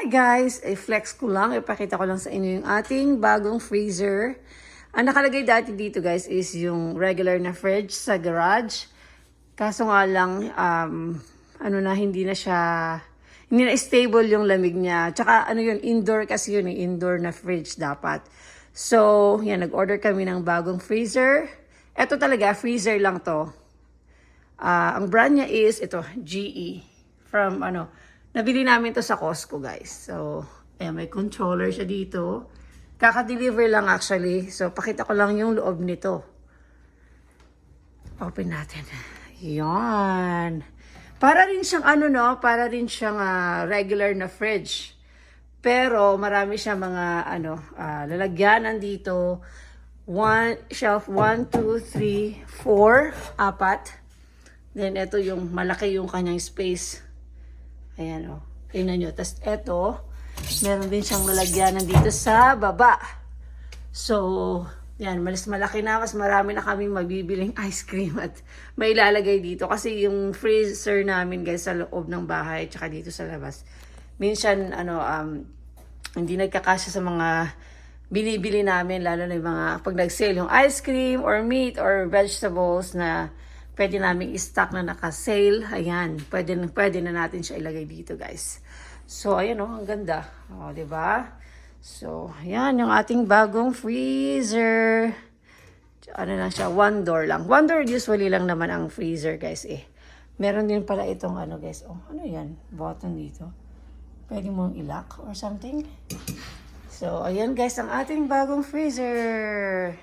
guys, i-flex ko lang, ipakita ko lang sa inyo yung ating bagong freezer. Ang nakalagay dati dito guys is yung regular na fridge sa garage. Kaso nga lang, hindi na stable yung lamig niya. Tsaka indoor kasi yun, indoor na fridge dapat. So, yan, nag-order kami ng bagong freezer. Ito talaga, freezer lang to. Ang brand niya is, ito, GE. From, nabili namin to sa Costco, guys. So, ayan, may controller siya dito. Kaka-deliver lang actually. So, pakita ko lang yung loob nito. Open natin. Yan. Para rin siyang regular na fridge. Pero marami siyang mga lalagyanan dito. Shelf 1, 2, 3, 4, 4. Then ito yung malaki yung kanyang space. Ayan tingnan nyo. Tapos ito, meron din siyang lalagyanan dito sa baba. So, yan, mas malaki na, mas marami na kaming mabibiling ice cream at may ilalagay dito. Kasi yung freezer namin guys sa loob ng bahay, tsaka dito sa labas. Minsan, hindi nagkakasya sa mga binibili namin, lalo na yung mga pag nag-sale, yung ice cream or meat or vegetables na pwede namin i-stock na naka-sale. Ayan, pwede na natin siya ilagay dito guys. So, ayan ang ganda. Diba? So, ayan yung ating bagong freezer. Ano lang siya, one door lang. One door usually lang naman ang freezer guys eh. Meron din pala itong guys. Ano yan? Button dito. Pwede mong i-lock or something. So, ayan guys ang ating bagong freezer.